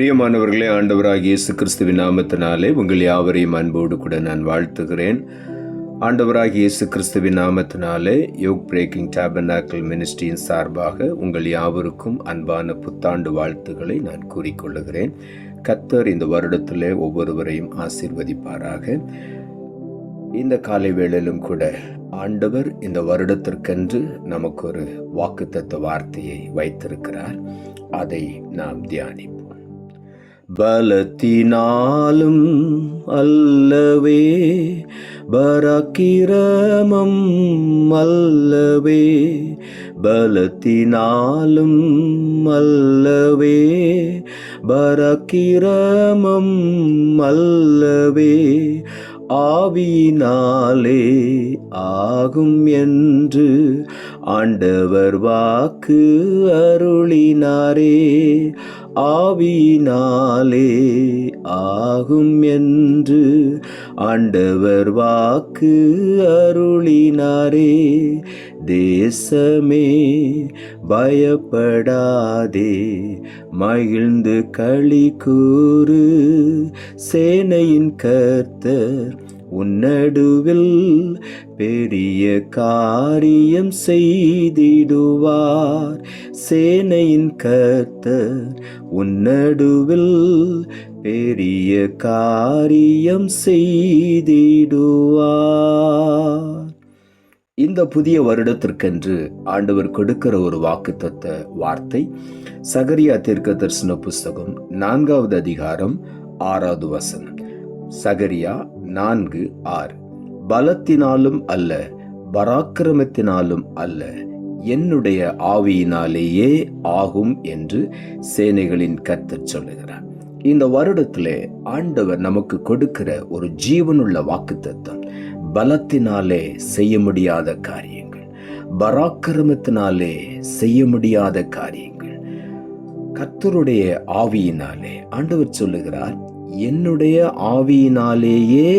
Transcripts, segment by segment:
பிரியமானவர்களே, ஆண்டவராகிய இயேசு கிறிஸ்துவின் நாமத்தினாலே உங்கள் யாவரையும் அன்போடு கூட நான் வாழ்த்துகிறேன். ஆண்டவராகிய இயேசு கிறிஸ்துவின் நாமத்தினாலே யோக் பிரேக்கிங் டாபர்நாக்கிள் மினிஸ்ட்ரியின் சார்பாக உங்கள் யாவருக்கும் அன்பான புத்தாண்டு வாழ்த்துக்களை நான் கூறிக்கொள்ளுகிறேன். கர்த்தர் இந்த வருடத்திலே ஒவ்வொருவரையும் ஆசீர்வதிப்பாராக. இந்த காலை வேளையிலும் கூட ஆண்டவர் இந்த வருடத்திற்கென்று நமக்கு ஒரு வாக்குத்தத்த வார்த்தையை வைத்திருக்கிறார். அதை நாம் தியானிப்போம். பலத்தினாலும் அல்லவே, பராக்கிரமம் அல்லவே, பலத்தினாலும் அல்லவே, பராக்கிரமம் அல்லவே, ஆவியினாலே ஆகும் என்று ஆண்டவர் வாக்கு அருளினாரே. ஆவியினாலே ஆகும் என்று ஆண்டவர் வாக்கு அருளினாரே. தேசமே பயப்படாதே, மகிழ்ந்து களி கூறு, சேனையின் கர்த்தர் உன்னடுவில் பெரிய காரியம் செய்திடுவார். சேனையின் கர்த்தர் உன்னடுவில் பெரிய காரியம் செய்திடுவார். இந்த புதிய வருடத்திற்கென்று ஆண்டவர் கொடுக்கிற ஒரு வாக்குத்தத்த வார்த்தை சகரியா தீர்க்கதரிசன புஸ்தகம் 4வது அதிகாரம் 6வது வசனம். சகரியா 4:6. பலத்தினாலும் அல்ல, பராக்கிரமத்தினாலும் அல்ல, என்னுடைய ஆவியினாலேயே ஆகும் என்று சேனைகளின் கர்த்தர் சொல்லுகிறார். இந்த வருடத்திலே ஆண்டவர் நமக்கு கொடுக்கிற ஒரு ஜீவனுள்ள வாக்குத்தத்தம், பலத்தினாலே செய்ய முடியாத காரியங்கள், பராக்கிரமத்தினாலே செய்ய முடியாத காரியங்கள், கர்த்தருடைய ஆவியினாலே. ஆண்டவர் சொல்லுகிறார், என்னுடைய ஆவியினாலேயே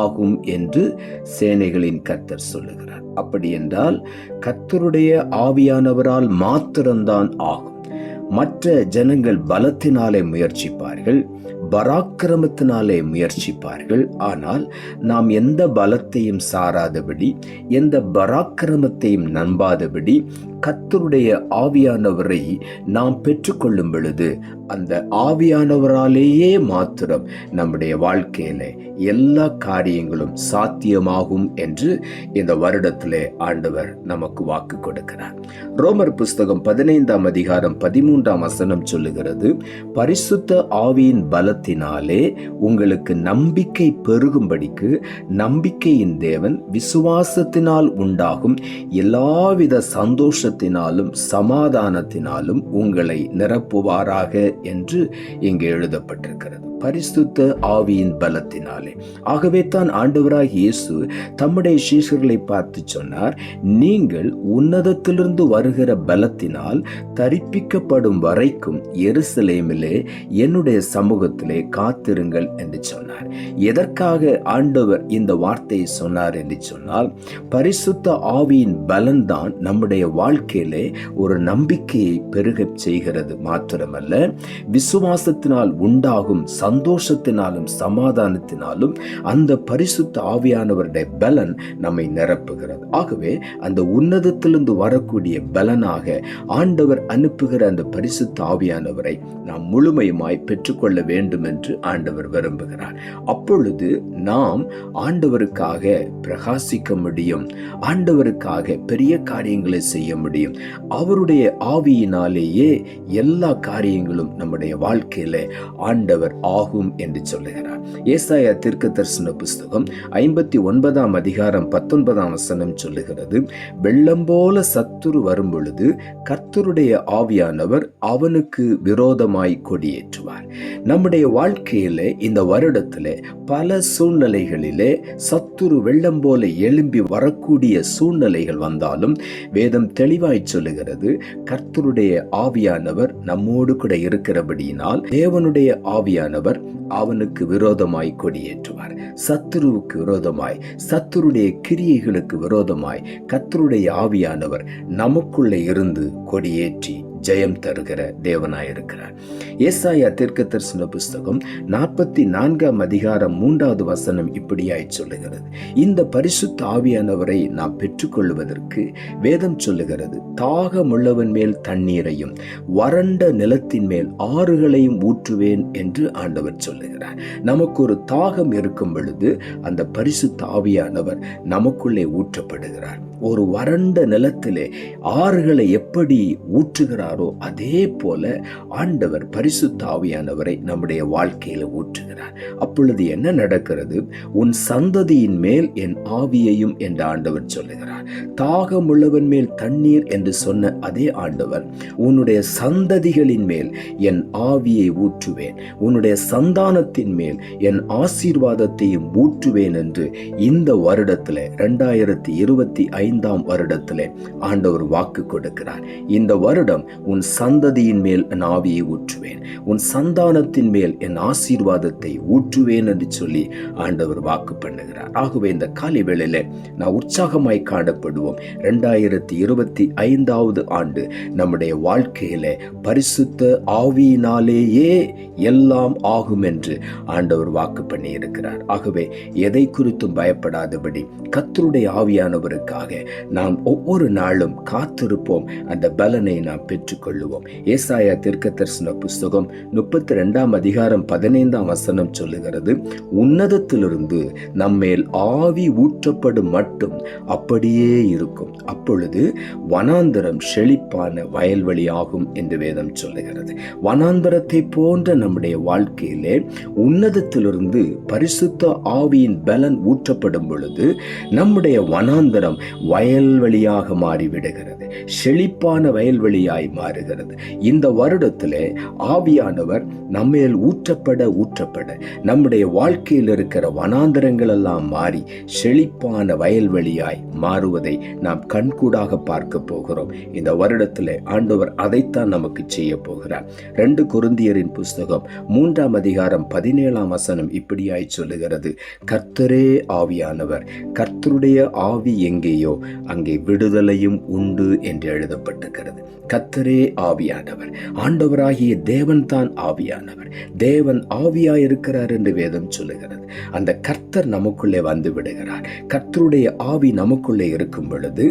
ஆகும் என்று சேனைகளின் கர்த்தர் சொல்லுகிறார். அப்படி என்றால் கர்த்தருடைய ஆவியானவரால் மாத்திரம்தான் ஆகும். மற்ற ஜனங்கள் பலத்தினாலே முயற்சிப்பார்கள், பராக்கிரமத்தினாலே முயற்சிப்பார்கள். ஆனால் நாம் எந்த பலத்தையும் சாராதபடி, எந்த பராக்கிரமத்தையும் நம்பாதபடி கர்த்தருடைய ஆவியானவரை நாம் பெற்றுக்கொள்ளும் பொழுது அந்த ஆவியானவராலேயே மாத்திரம் நம்முடைய வாழ்க்கையில எல்லா காரியங்களும் சாத்தியமாகும் என்று இந்த வருடத்திலே ஆண்டவர் நமக்கு வாக்கு கொடுக்கிறார். ரோமர் புஸ்தகம் 15ஆம் அதிகாரம் 13ஆம் வசனம் சொல்லுகிறது, பரிசுத்த ஆவியின் பலத்தினாலே உங்களுக்கு நம்பிக்கை பெருகும்படிக்கு நம்பிக்கையின் தேவன் விசுவாசத்தினால் உண்டாகும் எல்லாவித சந்தோஷத்தினாலும் சமாதானத்தினாலும் உங்களை நிரப்புவாராக என்று இங்கே எழுதப்பட்டிருக்கிறது. பரிசுத்த ஆவியின் பலத்தினாலே. ஆகவே தான் ஆண்டவராகிய இயேசு தம்முடைய சீஷர்களை பார்த்து சொன்னார், நீங்கள் உன்னதத்திலிருந்து வருகிற பலத்தினால் தரிப்பிக்கப்படும் வரைக்கும் எருசலேமிலே என்னுடைய சமூகத்திலே காத்திருங்கள் என்று சொன்னார். எதற்காக ஆண்டவர் இந்த வார்த்தையை சொன்னார் என்று சொன்னால், பரிசுத்த ஆவியின் பலன்தான் நம்முடைய வாழ்க்கையிலே ஒரு நம்பிக்கையை பெருகச் செய்கிறது மாத்திரமல்ல, விசுவாசத்தினால் உண்டாகும் சந்தோஷத்தினாலும் சமாதானத்தினாலும் அந்த பரிசுத்த ஆவியானவருடைய பலன் நம்மை நிரப்புகிறது. ஆகவே அந்த உன்னதத்திலிருந்து வரக்கூடிய பலனாக ஆண்டவர் அனுப்புகிற அந்த பரிசுத்த ஆவியானவரை நாம் முழுமையுமாய் பெற்றுக்கொள்ள வேண்டும் என்று ஆண்டவர் விரும்புகிறார். அப்பொழுது நாம் ஆண்டவருக்காக பிரகாசிக்க முடியும், ஆண்டவருக்காக பெரிய காரியங்களை செய்ய முடியும். அவருடைய ஆவியினாலேயே எல்லா காரியங்களும் நம்முடைய வாழ்க்கையில ஆண்டவர் ஆகும் என்று சொல்லுகிறார். ஏசாயா தீர்க்கதரிசன புஸ்தகம் 59ஆம் அதிகாரம் 19ஆம் வசனம் சொல்லுகிறது, வெள்ளம் போல சத்துரு வரும் பொழுது கர்த்தருடைய ஆவியானவர் அவனுக்கு விரோதமாய் கொடியேற்றுவார். நம்முடைய வாழ்க்கையில இந்த வருடத்திலே பல சூழ்நிலைகளிலே சத்துரு வெள்ளம் போல எழும்பி வரக்கூடிய சூழ்நிலைகள் வந்தாலும் வேதம் தெளிவாய் சொல்லுகிறது, கர்த்தருடைய ஆவியானவர் நம்மோடு கூட இருக்கிறபடியினால் தேவனுடைய ஆவியானவர் அவனுக்கு விரோதமாய் கொடியேற்றுவார். சத்துருவுக்கு விரோதமாய், சத்துருடைய கிரியைகளுக்கு விரோதமாய் கர்த்தருடைய ஆவியானவர் நமக்குள்ளே இருந்து கொடியேற்றி ஜெயம் தருகிற தேவனாயிருக்கிறார். ஏசாயா தீர்க்கதரிசன புஸ்தகம் 44 அதிகாரம் 3வது வசனம் இப்படியாய் சொல்லுகிறது. இந்த பரிசுத்த ஆவியானவரை நாம் பெற்றுக்கொள்வதற்கு வேதம் சொல்லுகிறது, தாகமுள்ளவன் மேல் தண்ணீரையும் வறண்ட நிலத்தின் மேல் ஆறுகளையும் ஊற்றுவேன் என்று ஆண்டவர் சொல்லுகிறார். நமக்கு ஒரு தாகம் இருக்கும் பொழுது அந்த பரிசுத்த ஆவியானவர் நமக்குள்ளே ஊற்றப்படுகிறார். ஒரு வறண்ட நிலத்திலே ஆறுகளை எப்படி ஊற்றுகிறாரோ அதே போல ஆண்டவர் பரிசுத்த ஆவியானவரை நம்முடைய வாழ்க்கையில ஊற்றுகிறார். அப்பொழுது என்ன நடக்கிறது? உன் சந்ததியின் மேல் என் ஆவியையும் என்று ஆண்டவர் சொல்லுகிறார். தாகமுள்ளவன் மேல் தண்ணீர் என்று சொன்ன அதே ஆண்டவர் உன்னுடைய சந்ததிகளின் மேல் என் ஆவியை ஊற்றுவேன், உன்னுடைய சந்தானத்தின் மேல் என் ஆசீர்வாதத்தையும் ஊற்றுவேன் என்று இந்த வருடத்தில் 2025 வருடத்தில் ஆண்டவர் வாக்கு கொடுக்கிறார். இந்த வருடம் உன் சந்ததியின் மேல் என் ஆவியை ஊற்றுவேன், உன் சந்தானத்தின் மேல் என் ஆசீர்வாதத்தை ஊற்றுவேன் என்று சொல்லி ஆண்டவர் வாக்கு பண்ணுகிறார். ஆகவே இந்த காலை வேளையில நான் உற்சாகமாய் காணப்படுவோம். 2025 ஆண்டு நம்முடைய வாழ்க்கையில பரிசுத்த ஆவியினாலேயே எல்லாம் ஆகும் என்று ஆண்டவர் வாக்கு பண்ணி இருக்கிறார். ஆகவே எதை குறித்தும் பயப்படாதபடி கர்த்தருடைய ஆவியானவருக்காக நாம் ஒவ்வொரு நாளும் காத்திருப்போம். அந்த பலனை நாம் பெற்றுக்கொள்ளுவோம். ஏசாயா தீர்க்கதரிசன புஸ்தகம் 32 அதிகாரம் 15 வசனம் சொல்லுகிறது, உன்னதத்திலிருந்து நம்மேல் ஆவி ஊற்றப்படும் மட்டும் அப்படியே இருக்கும், அப்பொழுது வனாந்தரம் செழிப்பான வயல்வெளியாகும் என்று வேதம் சொல்லுகிறது. வனாந்தரத்தை போன்ற நம்முடைய வாழ்க்கையிலே உன்னதத்திலிருந்து பரிசுத்த ஆவியின் பலன் ஊற்றப்படும் பொழுது நம்முடைய வனாந்தரம் வயல்வெளியாக மாறிவிடுகிறது, செழிப்பான வயல்வெளியாய் மாறுகிறது. இந்த வருடத்திலே ஆவியானவர் நம்மேல் ஊற்றப்பட நம்முடைய வாழ்க்கையில் இருக்கிற வனாந்தரங்கள் எல்லாம் மாறி செழிப்பான வயல்வெளியாய் மாறுவதை நாம் கண்கூடாக பார்க்க போகிறோம். இந்த வருடத்திலே ஆண்டவர் அதைத்தான் நமக்கு செய்ய போகிறார். 2 கொரிந்தியரின் புஸ்தகம் 3 அதிகாரம் 17 வசனம் இப்படியாய் சொல்லுகிறது, கர்த்தரே ஆவியானவர், கர்த்தருடைய ஆவி எங்கேயோ அங்கே விடுதலையும் உண்டு என்று எழுதப்பட்டிருக்கிறது. கர்த்தரே ஆவியானவர், ஆண்டவராகிய தேவன் தான் ஆவியானவர். தேவன் ஆவியாயிருக்கிறார் என்று வேதம் சொல்லுகிறது. அந்த கர்த்தர் நமக்குள்ளே வந்து விடுகிறார். கர்த்தருடைய ஆவி நமக்குள்ளே இருக்கும் பொழுது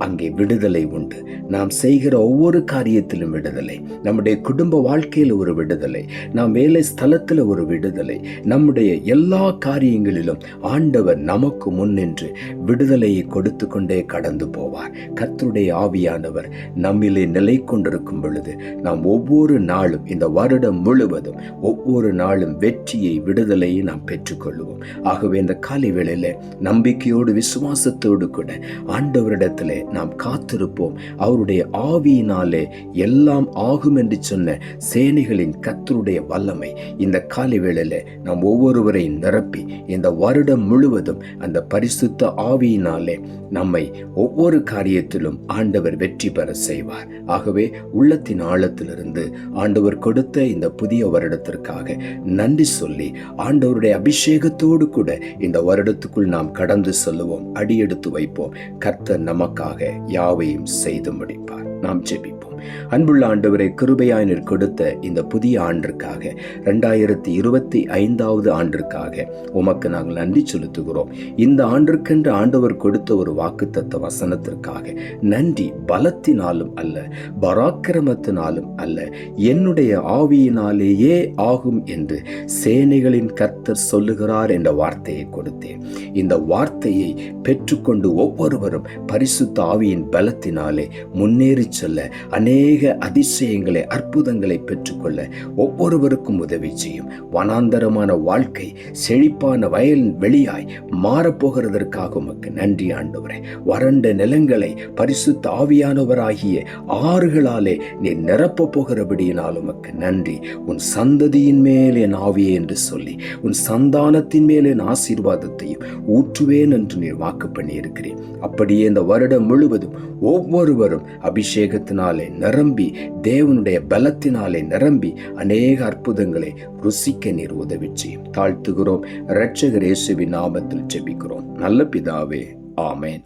அங்கே விடுதலை உண்டு. நாம் செய்கிற ஒவ்வொரு காரியத்திலும் விடுதலை, நம்முடைய குடும்ப வாழ்க்கையில் ஒரு விடுதலை, நாம் வேலை ஸ்தலத்தில் ஒரு விடுதலை, நம்முடைய எல்லா காரியங்களிலும் ஆண்டவர் நமக்கு முன்னின்று விடுதலையை கொடுத்து கொண்டே கடந்து போவார். கர்த்தருடைய ஆவியானவர் நம்மிலே நிலை கொண்டிருக்கும் பொழுது நாம் ஒவ்வொரு நாளும் இந்த வருடம் முழுவதும் ஒவ்வொரு நாளும் வெற்றியை விடுதலையை நாம் பெற்றுக்கொள்வோம். ஆகவே இந்த காலை வேளையில நம்பிக்கையோடு விசுவாசத்தோடு கூட ஆண்டவரிடத்திலே நாம் காத்திருப்போம். அவருடைய ஆவியினாலே எல்லாம் ஆகும் என்று சொன்ன சேனைகளின் கர்த்தருடைய வல்லமை இந்த காலை வேளையில நாம் ஒவ்வொருவரை நிரப்பி இந்த வருடம் முழுவதும் அந்த பரிசுத்த ஆவியினாலே நம்மை ஒவ்வொரு காரியத்திலும் ஆண்டவர் வெற்றி பெற செய்வார். ஆகவே உள்ளத்தின் ஆழத்திலிருந்து ஆண்டவர் கொடுத்த இந்த புதிய வருடத்திற்காக நன்றி சொல்லி ஆண்டவருடைய அபிஷேகத்தோடு கூட இந்த வருடத்துக்குள் நாம் கடந்து செல்லுவோம், அடியெடுத்து வைப்போம். கர்த்தர் நமக்காக யாவையும் செய்து முடிப்பார். நாம் ஜெபிப்போம். அன்புள்ள ஆண்டவரை, கிருபையாய் நீர் கொடுத்த இந்த புதிய ஆண்டிற்காக 2025 ஆண்டிற்காக உமக்கு நாங்கள் நன்றி செலுத்துகிறோம். இந்த ஆண்டிற்கென்று ஆண்டவர் கொடுத்த ஒரு வாக்குத்தத்த வசனத்திற்காக நன்றி. பலத்தினாலும் அல்ல, பராக்கிரமத்தினாலும் அல்ல, என்னுடைய ஆவியினாலேயே ஆகும் என்று சேனைகளின் கர்த்தர் சொல்லுகிறார் என்ற வார்த்தையை கொடுத்தேன். இந்த வார்த்தையை பெற்றுக்கொண்டு ஒவ்வொருவரும் பரிசுத்த ஆவியின் பலத்தினாலே முன்னேறி செல்ல, அநேக அதிசயங்களை அற்புதங்களை பெற்றுக்கொள்ள ஒவ்வொருவருக்கும் உதவி செய்யும். வனாந்தரமான வாழ்க்கை செழிப்பான வயல் வெளியாய் மாறப்போகிறதற்காக உமக்கு நன்றி ஆண்டவரே. வறண்ட நிலங்களை பரிசுத்த ஆவியானவராகிய ஆறுகளாலே நீ நிரப்ப போகிறபடியினால் உமக்கு நன்றி. உன் சந்ததியின் மேல் என் ஆவியே என்று சொல்லி உன் சந்தானத்தின் மேல் என் ஆசீர்வாதத்தையும் ஊற்றுவேன் என்று நீர் வாக்கு பண்ணி இருக்கிறேன். அப்படியே இந்த வருடம் முழுவதும் ஒவ்வொருவரும் அபிஷேகத்தினாலே நிரம்பி, தேவனுடைய பலத்தினாலே நிரம்பி அநேக அற்புதங்களை ருசிக்க நீர் உதவி செய்யும். தாழ்த்துகிறோம். இரட்சகர் இயேசுவின் நாமத்தில் ஜெபிக்கிறோம் நல்ல பிதாவே, ஆமென்.